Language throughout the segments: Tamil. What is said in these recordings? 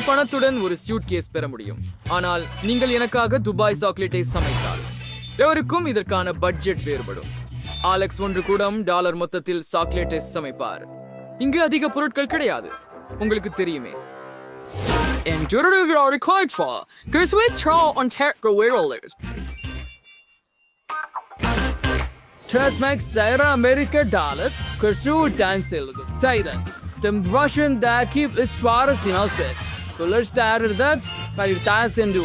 உங்கள் பணத்துடன் ஒரு சூட்கேஸ் பெற முடியும். ஆனால் நீங்கள் எனக்காக துபாய் சாக்லேட்டை சமைத்தால் எவருக்கும் இதற்கான பட்ஜெட் வேறுபடும். அலெக்ஸ் $1 மொத்தத்தில் சாக்லேட்டை சமைப்பார். இங்கு அதிக பொருட்கள் கிடையாது, உங்களுக்கு தெரியுமே. En durder har rekord for. Gus vi tra on terker wirrolers. Transmax Zaira America dollar, Kursu Dansil, Cyrus. The Russian that keep its Swaras in our set. So let's start with that, but you dance and do.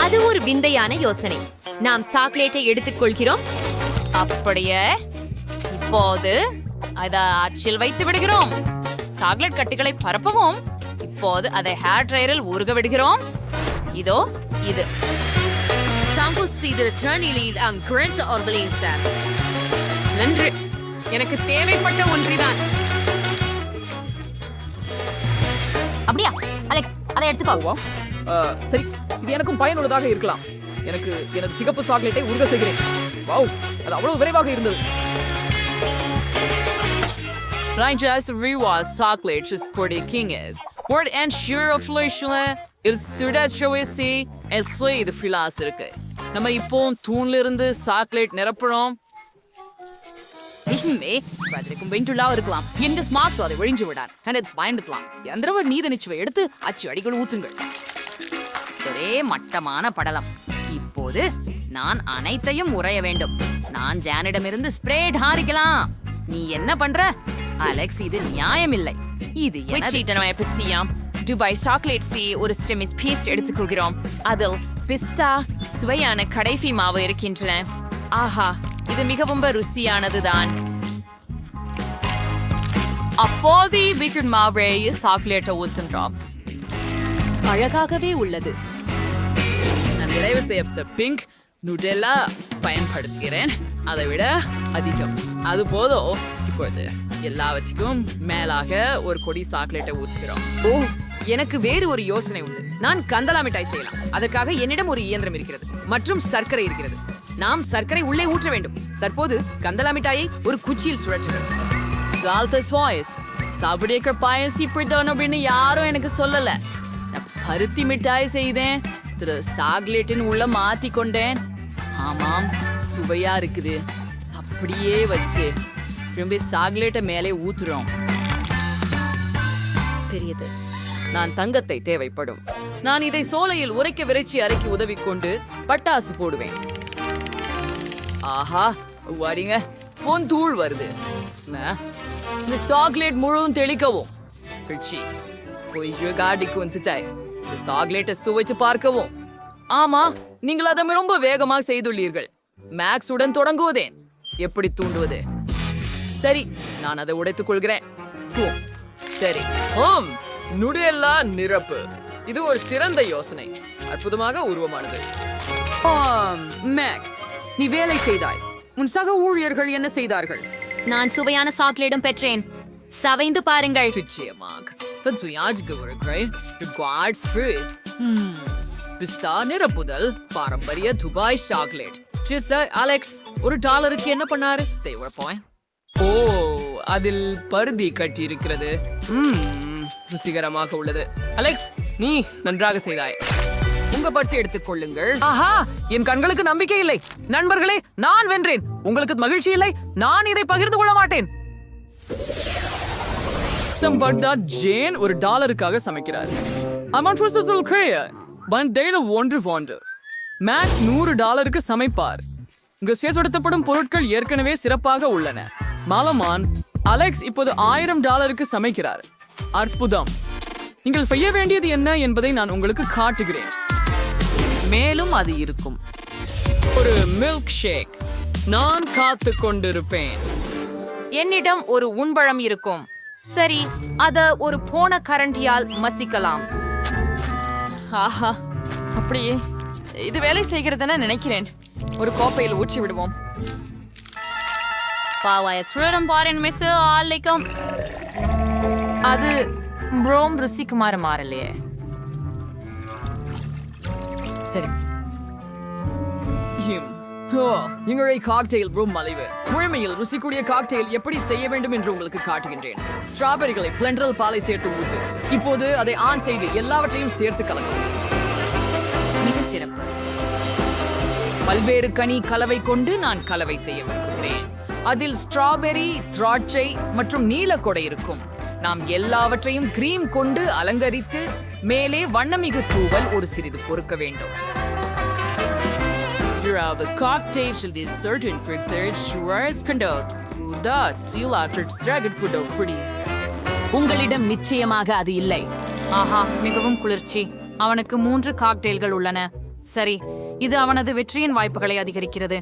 அது ஒரு விந்தையான யோசனை. நாம் சாக்லேட்டை எடுத்துக்கொள்கிறோம். அப்படியே இப்போது அதை அச்சில் வைத்து விடுகிறோம். சாக்லேட் கட்டிகளை பரப்பவும். இப்போது அதை ஹேர் ட்ரையரில் ஊறுக விடுகிறோம். இதோ இது. நன்று. எனக்கு தேவைப்பட்ட ஒன்றிதான். அப்படியா அலெக்ஸ், அதை எடுத்துக்கோ. சரி, இது எனக்கும் பயனுள்ளதாக இருக்கலாம். எனக்கு எனது சிகப்பு சாக்லேட்டை உருக செய்கிறேன். வாவ், அது அவ்வளவு விரைவாக இருந்தது. Rangers rewards chocolate just for the king is. Word and sure of Leishla is Sudat Showesi and Slay the philosopher. நம்ம இப்போ தூண்ல இருந்து சாக்லேட் நிரப்புறோம். நிஷ்மே பாத்ரிக்கும் வெண்டுலா இருக்கலாம். இந்த ஸ்மார்ட்ஸ் அதை ஒழிஞ்சு விடார். and it's பயந்துக்கலாம். எந்திரவர் நீத நிச்சவை எடுத்து அச்சு அடிகள் ஊத்துங்கள். ஒரே மட்டமான படலம். இப்போது நான் அனைத்தையும் உறைய வேண்டும். நான் ஜானிடமிருந்து ஸ்ப்ரேட் ஹாரிக்கலாம். நீ என்ன பண்ற அலெக்ஸ்? இது நியாயமில்லை. இது துபாய் சாக்லேட் சி ஒரு ஸ்டெமிஸ் பீஸ்ட் எடுத்துக்கொள்கிறோம். அதில் பிஸ்தா சுவையான கடைசி மாவு இருக்கின்றன. ஆஹா, இது மிகவும் ருசியானதுதான். அப்போது வீக்கெண்ட் மாவை சாக்லேட்டை ஊற்றுன்றோம். அழகாகவே உள்ளது. நான் நிறைவு செய்ய பிங்க் நுடெல்லா பயன்படுத்துகிறேன். அதை விட அதிகம் அது போதும். இப்போது எல்லாவற்றுக்கும் மேலாக ஒரு கொடி சாக்லேட்டை ஊற்றுகிறோம். ஓ, எனக்கு வேறு ஒரு யோசனை உண்டு. நான் கந்தலா மிட்டாய் செய்யலாம். அதற்காக என்னிடம் ஒரு இயந்திரம் இருக்கிறது மற்றும் சர்க்கரை இருக்கிறது. நாம் சர்க்கரை உள்ளே ஊற்ற வேண்டும். தற்போது கந்தலா மிட்டாயை ஒரு குச்சியில் சுழற்றுகிறோம். சாப்பிடிய பாயசி பிடித்தவன் அப்படின்னு யாரும் எனக்கு சொல்லல. நான் பருத்தி மிட்டாய் செய்தேன். சாக்லேட்டின் உள்ள மாத்தி கொண்டேன். ஆமாம், சுவையா இருக்குது. அப்படியே வச்சு திரும்பி சாக்லேட்டை மேலே ஊத்துறோம். பெரியது. நான் தங்கத்தை தேவைப்படும். நான் இதை சோலையில் உரைக்க விரைச்சி அரைக்கி உதவி கொண்டு பட்டாசு போடுவேன். ஆஹா, வரீங்க, பொன் தூள் வருது. இந்த சாக்லேட் முழுவதும் தெளிக்கவும். காடிக்கு வந்துட்டாய். இந்த சாக்லேட்டை சுவைச்சு பார்க்கவும். ஆமா, நீங்கள் அதை ரொம்ப வேகமாக செய்துள்ளீர்கள். மேக்ஸ் உடன் தொடங்குவதேன். எப்படி தூண்டுவது? சரி, நான் அதை உடைத்துக் கொள்கிறேன். சரி, நுடெல்லா நிரப்பு. இது ஒரு சிறந்த யோசனை. அற்புதமாக உருவமானது. மேக்ஸ், நீ வேலை செய்தாய். உன் சக ஊழியர்கள் என்ன செய்தார்கள்? நான் சுவையான சாக்லேட்டும் பெற்றேன். சவைந்து பாருங்கள். நிச்சயமாக. பிஸ்தா நிரப்புதல் பாரம்பரிய துபாய் சாக்லேட். அலெக்ஸ், $1 என்ன பண்ணாரு? ஓ, அதில் பருதி கட்டி இருக்கிறது. ருசிகரமாக உள்ளது. அலெக்ஸ், நீ நன்றாக செய்தாய். உங்க பரிசை எடுத்துக் கொள்ளுங்கள். ஆஹா, என் கண்களுக்கு நம்பிக்கை இல்லை. நண்பர்களே, நான் வென்றேன். உங்களுக்கு மகிழ்ச்சி இல்லை? நான் இதை பகிர்ந்து கொள்ள மாட்டேன். ஜேன் $1 சமைக்கிறார். மேக்ஸ் $100 சமைப்பார். இங்கு சேர்ப்படுத்தப்படும் பொருட்கள் ஏற்கனவே சிறப்பாக உள்ளன. மாலமான் அலெக்ஸ் இப்போது $1000 சமைக்கிறார். அற்புதம். நீங்கள் செய்ய வேண்டியது என்ன என்பதை நான் உங்களுக்கு காட்டுகிறேன். மேலும் அது இருக்கும். ஒரு மில்க் ஷேக். நான் காத்து கொண்டிருப்பேன். என்னிடம் ஒரு உண்பழம் இருக்கும். சரி, அத ஒரு போன கரண்டியால் மசிக்கலாம். ஆஹா, அப்படியே இது வேலை செய்கிறதுன்னு நினைக்கிறேன். ஒரு கோப்பையில் ஊற்றி விடுவோம். அது ப்ரோம் ருசிக்குமாறு மாறலையே. சரி, எங்களுடைய காக்டெயில் ரொம்ப மலிவு. முழுமையில் ருசிக்கூடிய காக்டெயில் எப்படி செய்ய வேண்டும் என்று உங்களுக்கு காட்டுகின்றேன். ஸ்ட்ராபெரிகளை பிளெண்டரில் பாலை சேர்த்து ஊத்து. இப்போது அதை ஆன் செய்து எல்லாவற்றையும் சேர்த்து கலக்கவும். மிக சிறப்பு. பல்வேறு கனி கலவை கொண்டு நான் கலவை செய்ய விரும்புகிறேன். அதில் ஸ்ட்ராபெரி, திராட்சை மற்றும் நீலக்கொடை இருக்கும். நாம் எல்லாவற்றையும் கிரீம் கொண்டு அலங்கரித்து மேலே வண்ணமிகு தூவல் ஒரு சிறிது பொறுக்க வேண்டும். The cocktail should be certain prepared sugars conduct. That seal after dragon food of fruity. உங்களிடம் நிச்சயமாக அது இல்லை. ஆஹா, மிகவும் குளிர்ச்சி. அவனுக்கு 3 காக்டெயில்கள் உள்ளன. சரி, இது அவனது வெற்றியின் வாய்ப்புகளை அதிகரிக்கிறது.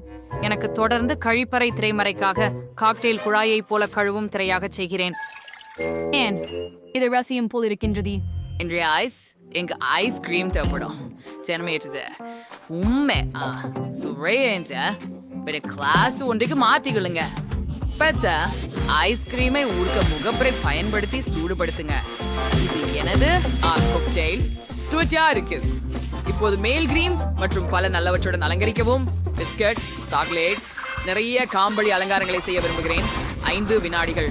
எனக்கு தொடர்ந்து கழிப்பறை திரைமறைக்காக காக்டெயில் குழாயைப் போல கழுவும் திரையாக செய்கிறேன். ஏன் இது ரசியம் போல் இருக்கின்றது? இன்றைய எங்க ஐஸ்கிரீம் தேவைப்படும். ஜனமேற்று உண்மை சுவையா கிளாஸ் ஒன்றைக்கு மாத்திக்கொள்ளுங்க. பச்சா ஐஸ்கிரீமை ஊர்க்க முகப்பரை பயன்படுத்தி சூடுபடுத்துங்க. இது எனது காக்டெயில் ட்விட்டா இருக்கு. இப்போது மேல் கிரீம் மற்றும் பல நல்லவற்றுடன் அலங்கரிக்கவும். பிஸ்கட், சாக்லேட், நிறைய காம்பளி அலங்காரங்களை செய்ய விரும்புகிறேன். 5 வினாடிகள்.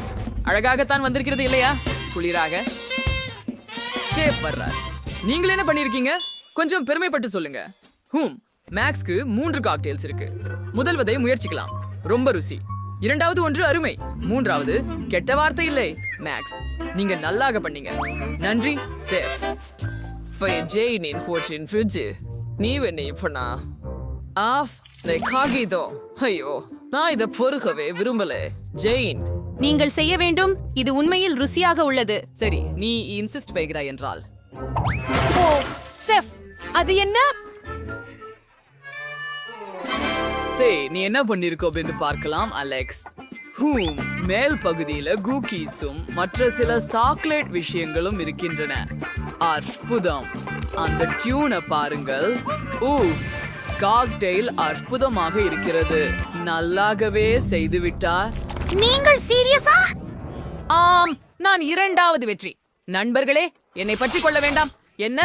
அழகாகத்தான் வந்திருக்கிறது இல்லையா? குளிராக சேஃப் வர்றார். நீங்கள் என்ன பண்ணிருக்கீங்க? கொஞ்சம் பெருமைப்பட்டு சொல்லுங்க. மேக்ஸ்க்கு 3 காக்டெயில்ஸ் இருக்கு. முதல்வதை முயற்சிக்கலாம். ரொம்ப ருசி. இரண்டாவது ஒன்று அருமை. மூன்றாவது கெட்ட வார்த்தை இல்லை. மேக்ஸ், நீங்க நல்லாக பண்ணீங்க. நன்றி சேஃப். ஜெயினின் ஹோட்டின் ஃப்ரிட்ஜ் நீ என்ன பண்ணா ஆஃப் காகிதோ. ஐயோ, நான் இதை பொறுக்கவே விரும்பல. ஜெயின், நீங்கள் செய்ய வேண்டும். இது உண்மையில் ருசியாக உள்ளது. சரி, நீ இன்சிஸ்ட் வைக்கிறாய் என்றால். ஓ செஃப், அது என்ன? நீ என்ன பண்ணிருக்கோ என்று பார்க்கலாம் அலெக்ஸ். மேல் பகுதியில குக்கீஸும் மற்ற சில சாக்லேட் விஷயங்களும் இருக்கின்றன. அற்புதம். அந்த டியூனை பாருங்கள். காக்டெயில் அற்புதமாக இருக்கிறது. நல்லாகவே செய்துவிட்டார். நீங்கள் சீரியஸா? ஆம், நான் 2வது வெற்றி. நண்பர்களே, என்னை பற்றி கொள்ள வேண்டாம். என்ன?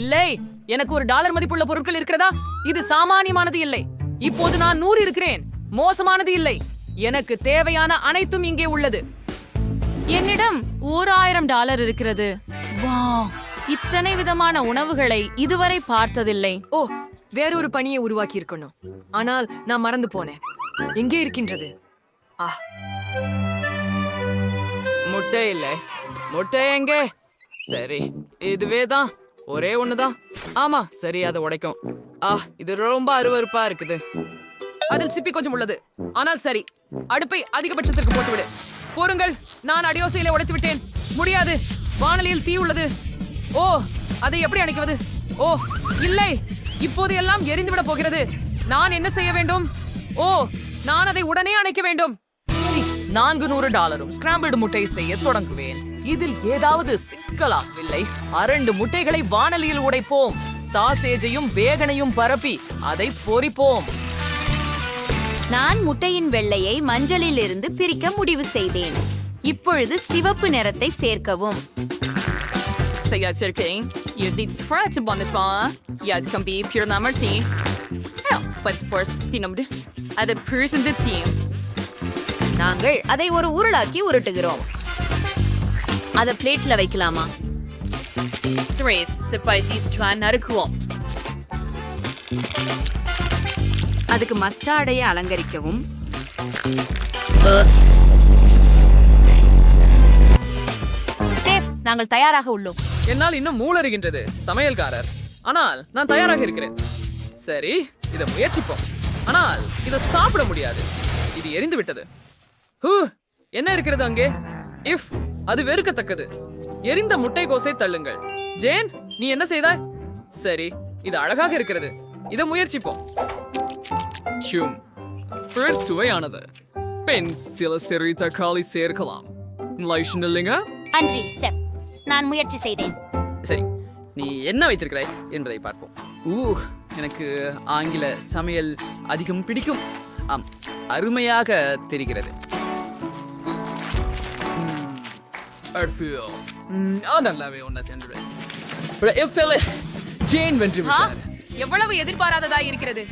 இல்லை, எனக்கு $1 மதிப்புள்ள பொருட்கள் இருக்கிறதா? இது சாமானியமானது இல்லை. இப்போது நான் 100 இருக்கிறேன். மோசமானது இல்லை. எனக்கு தேவையான அனைத்தும் இங்கே உள்ளது. என்னிடம் $1000 இருக்கிறது. வாவ், இத்தனை விதமான உணவுகளை இதுவரை பார்த்ததில்லை. வேறொரு பணியை உருவாக்கி இருக்கணும். ஆனால் நான் மறந்து போனேன். எங்கே இருக்கின்றது? முட்டை இல்லை. முட்டை எங்கே? சரி, இதுவே தான். ஒரே ஒண்ணுதான். ஆமா, சரி, அதை உடைக்கும். இது ரொம்ப அருவருப்பா இருக்குது. அதில் சிப்பி கொஞ்சம் உள்ளது. ஆனால் சரி, அடுப்பை அதிகபட்சத்திற்கு போட்டுவிடு. போருங்கள், நான் அடியோசையில உடைத்து விட்டேன். முடியாது, வானலியில் தீ உள்ளது. அதை எப்படி அணைக்குவது? இல்லை, இப்போது எல்லாம் எரிந்துவிட போகிறது. நான் என்ன செய்ய வேண்டும்? நான் அதை உடனே அணைக்க வேண்டும். சரி, $400 ஸ்கிராம்பிள்டு முட்டை செய்ய தொடங்குவேன். இதில் ஏதாவது சிக்கலாகவில்லை. 2 முட்டைகளை வானலியில் உடைப்போம். சாசேஜையும் வேகனையும் பரப்பி அதை பொரிப்போம். நான் முட்டையின் வெள்ளையை மஞ்சளில் இருந்து பிரிக்க முடிவு செய்தேன். இப்பொழுது சிவப்பு நிறத்தை சேர்க்கவும். நாங்கள் அதை ஒரு உருளாக்கி உருட்டுகிறோம். அதை பிளேட்ல வைக்கலாமா? அதுக்கு மஸ்டார்டையை அலங்கரிக்கவும். நாங்கள் தயாராக உள்ளோம். என்னால் இன்னும் மூளறுகின்றது சமையல்காரர். ஆனால் நான் தயாராக இருக்கிறேன். சரி, இதை முயற்சிப்போம். ஆனால் இதை சாப்பிட முடியாது. இது எரிந்து விட்டது. என்ன இருக்கிறது அங்கே? அது வெறுக்கத்தக்கது. எரிந்த முட்டைகோசை தள்ளுங்கள். ஜேன், நீ என்ன செய்தாய்? சரி, இது அழகாக இருக்கிறது. இதை முயற்சிப்போம். சுவையானது. பெண் சில சிறு தக்காளி சேர்க்கலாம். இல்லைங்க? அன்றி செப், நான் முயற்சி செய்தேன். சரி, நீ என்ன வைத்திருக்கிறாய் என்பதை பார்ப்போம். எனக்கு ஆங்கில சமையல் அதிகம் பிடிக்கும். அருமையாக தெரிகிறது. நல்லாவே ஒன்ன சென்று ஜேன் வென்று விட்டார். எவ்வளவு எதிர்பாராததா இருக்கிறது.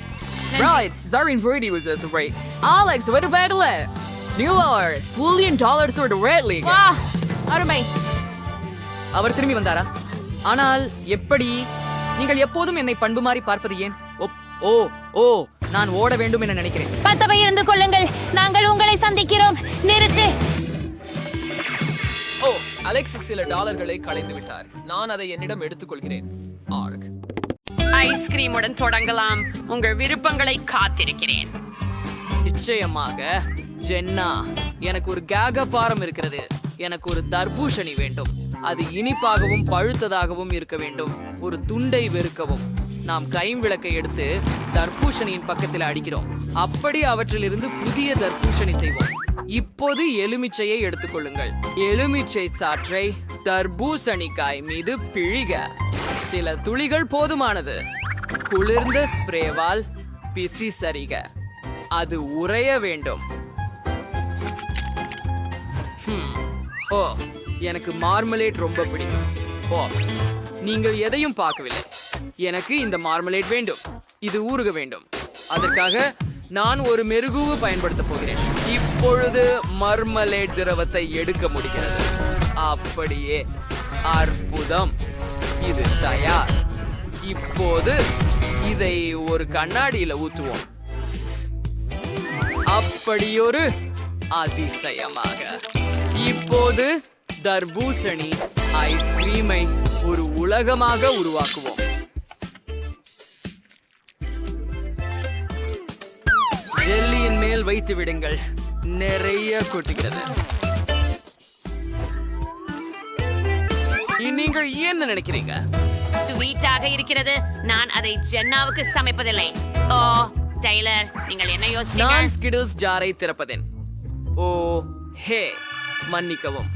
Right, Zarin Brady was just right. Alex, what about it? $1 ஒரு ரேட் லீக். வா அருமை. அவர் திரும்பி வந்தாரா? ஆனால் எப்படி? நீங்கள் எப்போதும் என்னை பண்பு மாறி பார்ப்பது ஏன்? ஓ ஓ நான் ஓட வேண்டும் என நினைக்கிறேன். பத்தவை இருந்து கொள்ளுங்கள், நாங்கள் உங்களை சந்திக்கிறோம். நிறுத்து. ஓ, அலெக்ஸ் சில டாலர்களை களைந்து விட்டார். நான் அதை என்னிடம் எடுத்துக்கொள்கிறேன். ஆர்க். ஐஸ்கிரீமுடன் தொடங்கலாம். உங்கள் விருப்பங்களை காத்திருக்கிறேன். நிச்சயமாக ஜென்னா, எனக்கு ஒரு கேக பாரம் இருக்கிறது. எனக்கு ஒரு தர்பூஷணி வேண்டும். அது இனிப்பாகவும் பழுத்ததாகவும் இருக்க வேண்டும். ஒரு துண்டை வெறுக்கவும். நாம் கைவிளக்கை எடுத்து தர்பூஷணியின் பக்கத்தில் அடிக்கிறோம். அப்படி அவற்றிலிருந்து புதிய தர்பூஷணி செய்வோம். இப்போது எலுமிச்சையை எடுத்துக்கொள்ளுங்கள். எலுமிச்சை சாற்றை தர்பூசணிக்காய் மீது பிழிக. சில துளிகள் போதுமானது. குளிர்ந்த ஸ்ப்ரேவால் பிசி சரிக. அது உறைய வேண்டும். ஓ, எனக்கு மார்மலேட் ரொம்ப பிடிக்கும். ஓப்ஸ், நீங்கள் எதையும் பார்க்கவில்லை. எனக்கு இந்த மார்மலேட் வேண்டும். இது ஊறுக வேண்டும். அதற்காக நான் ஒரு மெருகுவு பயன்படுத்த போகிறேன். இப்பொழுது மார்மலேட் திரவத்தை எடுக்க முடிகிறது. அப்படியே அற்புதம். இது தயார். இப்போது இதை ஒரு கண்ணாடியில ஊற்றுவோம். அப்படியொரு அதிசயமாக. இப்போது தர்பூசணி ஐஸ்கிரீமை ஒரு உலகமாக உருவாக்குவோம். ஜெல்லியின் மேல் வைத்து விடுங்கள். நிறைய கொட்டுகிறது. நீங்கள் என்ன நினைக்கிறீங்க? ஸ்வீட்டாக இருக்கிறது. நான் அதை ஜென்னாவுக்கு சமைப்பதில்லை. ஓ டைலர், நீங்கள் என்ன யோசிச்சீங்க? நான் ஸ்கிடில்ஸ் ஜாரை திறப்பதேன். ஓ ஹே, மன்னிக்கவும்.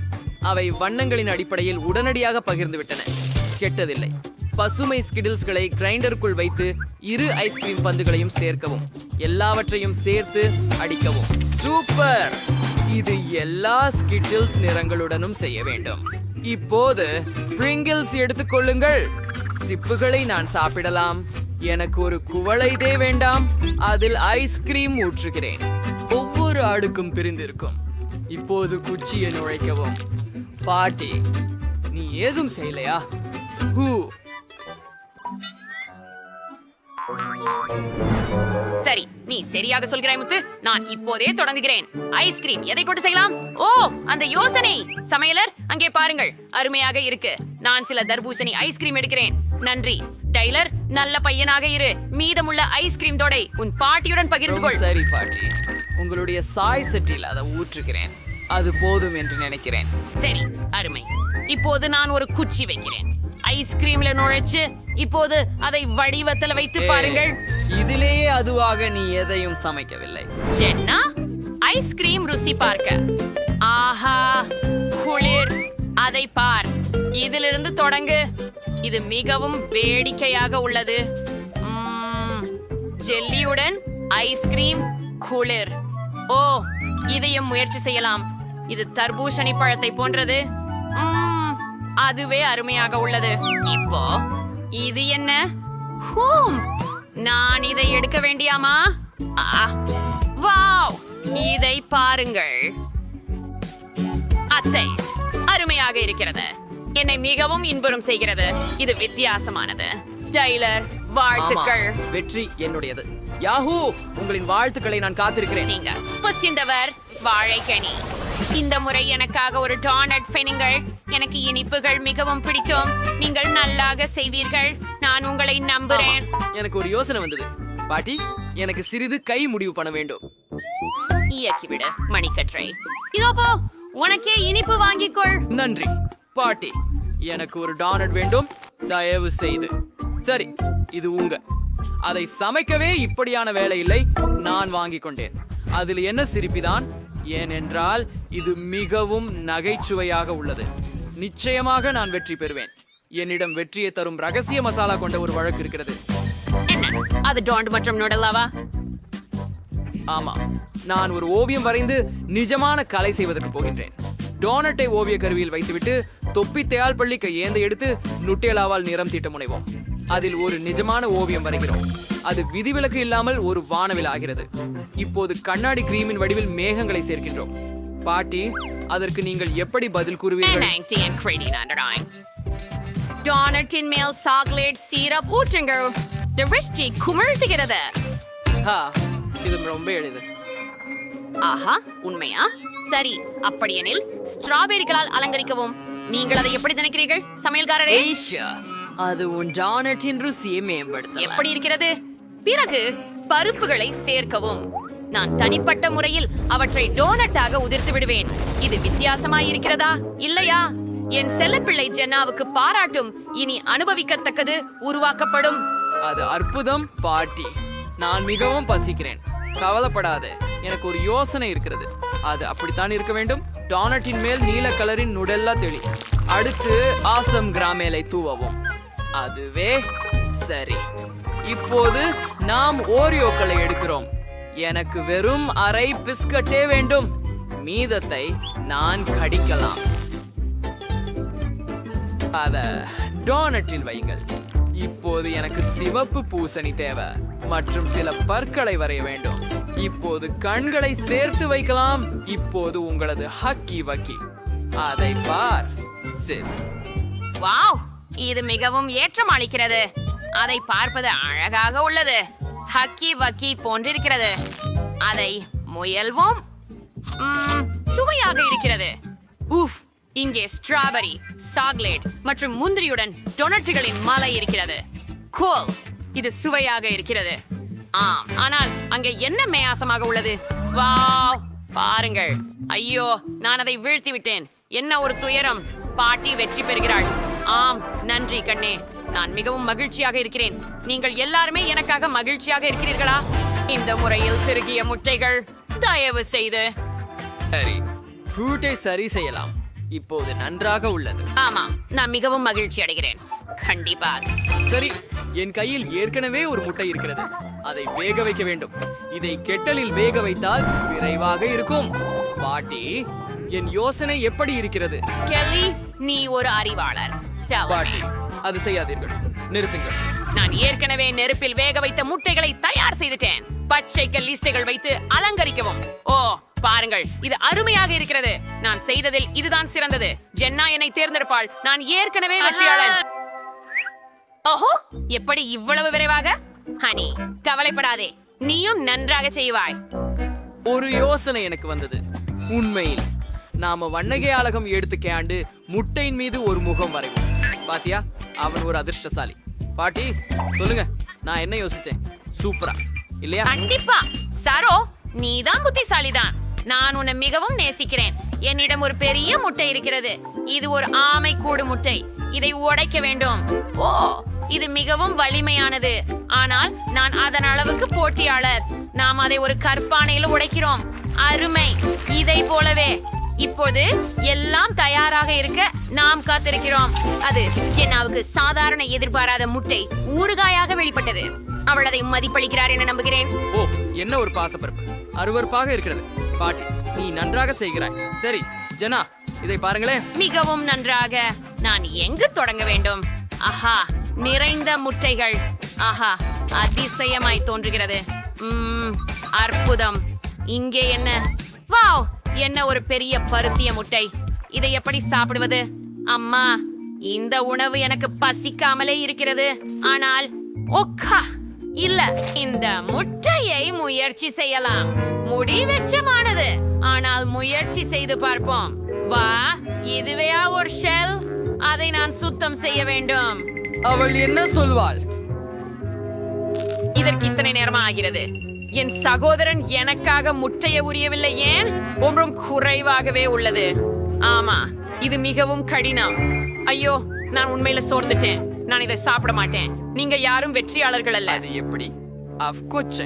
அவை வண்ணங்களின் அடிப்படையில் உடனடியாக பகிர்ந்து விட்டன. கெட்டதில்லை. பசுமை ஸ்கிடில்ஸ்களை கிரைண்டருக்குள் வைத்து 2 ஐஸ்கிரீம் பந்துகளையும் சேர்க்கவும். எல்லாவற்றையும் சேர்த்து அடிக்கவும். சூப்பர்! இது எல்லா ஸ்கிட்டில்ஸ் நிறங்களுடனும் செய்ய வேண்டும். இப்போது பிரிங்கிள்ஸ் எடுத்துக்கொள்ளுங்கள். சிப்புகளை நான் சாப்பிடலாம். எனக்கு ஒரு குவளைதே வேண்டாம். அதில் ஐஸ்கிரீம் ஊற்றுகிறேன். ஒவ்வொரு அடுக்கும் பிரிந்திருக்கும். இப்போது குச்சியை நுழைக்கவும். பாட்டி, நீ ஏதும் செய்யலையா? ஹூ. சரி, நீ சரியாக சொல்கிறாய் முத்து. நான் இப்போதே தொடங்குகிறேன். ஐஸ்கிரீம் எதை கொண்டு செய்யலாம்? ஓ, அந்த யோசனை! சமையலர், அங்கே பாருங்கள். அருமையாக இருக்கு. நான் சில தர்பூசணி ஐஸ்கிரீம் எடுக்கிறேன். நன்றி டைலர், நல்ல பையனாக இரு. மீதமுள்ள ஐஸ்கிரீம் தோடை உன் பாட்டியுடன் பகிர்ந்து கொள். சரி பாட்டி, உங்களுடைய சாய் சட்டியில் அதை ஊற்றுகிறேன். அது போதும் என்று நினைக்கிறேன். சரி, அருமை. இப்போது நான் ஒரு குச்சி வைக்கிறேன். ஐஸ்கிரீம்ல நுழைச்சு இப்போது அதை வடிவத்தில் வைத்து பாருங்கள். இதிலேயே அதுவாக நீ எதையும் சமைக்கவில்லை. ஜென்னா, ஐஸ்கிரீம் ருசி பார்க்க. ஆஹா, குளிர். அதை பார். இதிலிருந்து தொடங்கு. இது மிகவும் வேடிக்கையாக உள்ளது. ஜெல்லியுடன் ஐஸ்கிரீம், குளிர். ஓ, இதையும் முயற்சி செய்யலாம். இது தர்பூசணி பழத்தை போன்றது. அதுவே அருமையாக உள்ளது. இப்போ இது என்ன? ஹூம், நான் இதை எடுக்க வேண்டியாமா? வாவ், இதை பாருங்கள். அத்தை, அருமையாக இருக்கிறது. என்னை மிகவும் இன்புறும் செய்கிறது. இது வித்தியாசமானது. டைலர், வாழ்த்துக்கள். ஆமா, வெற்றி என்னுடையது. யாஹூ, உங்களின் வாழ்த்துக்களை நான் காத்திருக்கிறேன். நீங்க புசிந்தவர் வாழைக்கனி. இந்த முறை எனக்காக ஒரு டோனட் செய்யுங்கள். எனக்கு இனிப்புகள் மிகவும் பிடிக்கும். நீங்கள் நல்லாக செய்வீர்கள். நான் உங்களை நம்புறேன். எனக்கு ஒரு யோசனை வந்தது. பாட்டி, எனக்கு சிறிது கை முடிவு பண்ண வேண்டும். இயக்கிவிட மணிக்கற்றை. இதோ போ, உனக்கே இனிப்பு வாங்கிக்கொள். நன்றி பாட்டி. எனக்கு ஒரு டோனட் வேண்டும், தயவு செய்து. சரி, இது உங்க. அதை சமைக்கவே இப்படியான வேலை இல்லை. நான் வாங்கிக் கொண்டேன். அதில் என்ன சிரிப்பிதான்? ஏனென்றால் இது மிகவும் நகைச்சுவையாக உள்ளது. நிச்சயமாக நான் வெற்றி பெறுவேன். என்னிடம் வெற்றியை தரும் ரகசிய மசாலா கொண்ட ஒரு வழக்கு இருக்கிறது. என்ன அது? டோண்ட் மற்றும் நுடலாவா? ஆமா, நான் ஒரு ஓவியம் வரைந்து நிஜமான கலை செய்வதற்கு போகின்றேன். டோனட்டை ஓவிய கருவியில் வைத்துவிட்டு தொப்பி தேயால் பள்ளி கையேந்த எடுத்து நுட்டேலாவால் நிறம் தீட்ட முனைவோம். அதில் ஒரு நிஜமான ஓவியம் வரைகிறோம். அது விதிவிலக்கு இல்லாமல் ஒரு வானவில் ஆகிறது. இப்போது கண்ணாடி கிரீமின் வடிவில் மேகங்களை சேர்க்கின்றோம். பாட்டி, அதற்கு நீங்கள் எப்படி பதில் கூறுவீர்கள்? டோனட்டின் மேல் சாக்லேட் சீரப் ஊற்றுங்க. திருஷ்டி குமிழ்த்துகிறது. இது ரொம்ப எளிது. ஆஹா, உண்மையா? சரி, அப்படியெனில் ஸ்ட்ராபெரிகளால் அலங்கரிக்கவும். நீங்கள் அதை எப்படி நினைக்கிறீர்கள் சமையல்காரரே? அது உன் டோனட்டின் ருசியை மேம்படுத்த எப்படி இருக்கிறது? பிறகு பருப்புகளை சேர்க்கவும். நான் தனிப்பட்ட முறையில் அவற்றை டோனட்டாக உதிர்த்து விடுவேன். இது வித்தியாசமாய் இருக்கிறதா இல்லையா? என் செல்லப்பிள்ளை ஜென்னாவுக்கு பாராட்டும் இனி அனுபவிக்கத்தக்கது உருவாக்கப்படும். அது அற்புதம் பாட்டி. நான் மிகவும் பசிக்கிறேன். கவலைப்படாதே, எனக்கு ஒரு யோசனை இருக்கிறது. அது அப்படித்தான் இருக்க வேண்டும். டோனட்டின் மேல் நீல கலரின் நுடெல்லா தெளி. அடுத்து ஆசம் கிராமேலை தூவவும். அதுவே சரி. இப்போது நாம் ஓரியோக்களை எடுக்கிறோம். எனக்கு வெறும் அரை பிஸ்கட்டே வேண்டும். மீதத்தை நான் கடிக்கலாம். அத டோனட்டில் வையுங்கள். இப்போது எனக்கு சிவப்பு பூசணி தேவை மற்றும் சில பற்களை வரைய வேண்டும். இப்போது கண்களை சேர்த்து வைக்கலாம். இப்போது உங்களது ஹக்கி வக்கி. அதை பார் சிஸ். வாவ், இது மிகவும் ஏற்றம் அளிக்கிறது. அதை பார்ப்பது அழகாக உள்ளது. ஹக்கி வக்கி போன்றிருக்கிறது. அதை முயல்வோம். சுவையாக இருக்கிறது. ஊஃப், இங்கே ஸ்ட்ராபெரி, சாக்லேட் மற்றும் முந்திரியுடன் டொனட்டுகளின் மலை இருக்கிறது. கோல், இது சுவையாக இருக்கிறது. ஆம், ஆனால் அங்கே என்ன மேயாசமாக உள்ளது? வாவ், பாருங்கள். ஐயோ, நான் அதை வீழ்த்தி விட்டேன். என்ன ஒரு துயரம். பாட்டி வெற்றி பெறுகிறாள். ஆம், நன்றி கண்ணே. நான் மிகவும் மகிழ்ச்சியாக இருக்கிறேன். நீங்கள் எல்லாருமே எனக்காக மகிழ்ச்சியாக இருக்கிறீர்களா? இந்த முறையில் திருகிய முட்டைகள் தயவு செய்து. சரி, ரூட்டை சரி செய்யலாம். இப்போது நன்றாக உள்ளது. ஆமாம், நான் மிகவும் மகிழ்ச்சி அடைகிறேன். கண்டிப்பாக. சரி, என் கையில் ஏற்கனவே ஒரு முட்டை இருக்கிறது. அதை வேக வைக்க வேண்டும். இதை கெட்டலில் வேக வைத்தால் விரைவாக இருக்கும். பாட்டி, என் யோசனை எப்படி இருக்கிறது? கெல்லி, நீ ஒரு அறிவாளர். பாட்டி, அது செய்யாதீர்கள். நிறுத்துங்கள். நான் ஏற்கனவே நெருப்பில் வேக வைத்த முட்டைகளை தயார் செய்துட்டேன். பச்சை கல்லீஸ்டைகள் வைத்து அலங்கரிக்கவும். ஓ, பாருங்கள், இது அருமையாக இருக்கிறது. நான் செய்ததில் இதுதான் சிறந்தது. ஜென்னா என்னை தேர்ந்தெடுப்பாள். நான் ஏற்கனவே வெற்றியாளன். ஓஹோ, எப்படி இவ்வளவு விரைவாக? ஹனி, கவலைப்படாதே, நீயும் நன்றாக செய்வாய். ஒரு யோசனை எனக்கு வந்தது. உண்மையில் நாம வண்ணகை ஆலகம் எடுத்து கேண்டு முட்டையின் மீது ஒரு முகம் வரைவோம். பாத்தியா, அவன் ஒரு அதிர்ஷ்டசாலி. பாட்டி, சொல்லுங்க, நான் என்ன யோசிச்சேன்? சூப்பரா இல்லையா? கண்டிப்பா. சரோ, நீதான் புத்திசாலிதான். நான் உன்னை மிகவும் நேசிக்கிறேன். என்னிடம் ஒரு பெரிய முட்டை இருக்கிறது. இது ஒரு ஆமை கூடு முட்டை. இதை உடைக்க வேண்டும். ஓ, இது மிகவும் வலிமையானது. ஆனால் நான் அதன் அளவுக்கு போட்டியாளர். நாம் அதை ஒரு கற்பானையில உடைக்கிறோம். அருமை. இதை போலவே இப்போது எல்லாம் தயாராக இருக்க நாம் காத்திருக்கிறோம். அது ஜென்னாவுக்கு சாதாரண எதிர்பாராத முட்டை ஊறுகாயாக வெளிப்பட்டது. அவள் அதை மதிப்பளிக்கிறார் என நம்புகிறேன். ஓ, என்ன ஒரு பாசப்பருப்பு. அருவருப்பாக இருக்கிறது. பாட்டி, நீ நன்றாக செய்கிறாய். சரி ஜெனா, இதை பாருங்களேன். மிகவும் நன்றாக. நான் எங்கு தொடங்க வேண்டும்? ஆஹா, நிறைந்த முட்டைகள். ஆஹா, அதிசயமாய் தோன்றுகிறது. அற்புதம். இங்கே என்ன? வாவ், என்ன ஒரு பெரிய பருத்திய முட்டை. இதை எப்படி சாப்பிடுவது? அம்மா, இந்த உணவு எனக்கு பசிக்காமலே இருக்கிறது. ஆனால் ஒக்கா இல்ல, இந்த முட்டையை முயற்சி செய்யலாம். முடி வெச்சமானது, ஆனால் முயற்சி செய்து பார்ப்போம். வா, இதுவே ஒரு ஷெல். அதை நான் சுத்தம் செய்ய வேண்டும். அவள் என்ன சொல்வாள்? இதற்கு இத்தனை நேரமா ஆகிறது. என் சகோதரன் எனக்காக முட்டையை உரியவில்லை. ஏன்? ஒன்றும் குறைவாகவே உள்ளது. ஆமா, இது மிகவும் கடினம். ஐயோ, நான் உண்மையில சோர்ந்துட்டேன். நான் இதை சாப்பிட மாட்டேன். நீங்க யாரும் வெற்றியாளர்கள் அல்ல. அது எப்படி? அஃப்கோர்ஸ்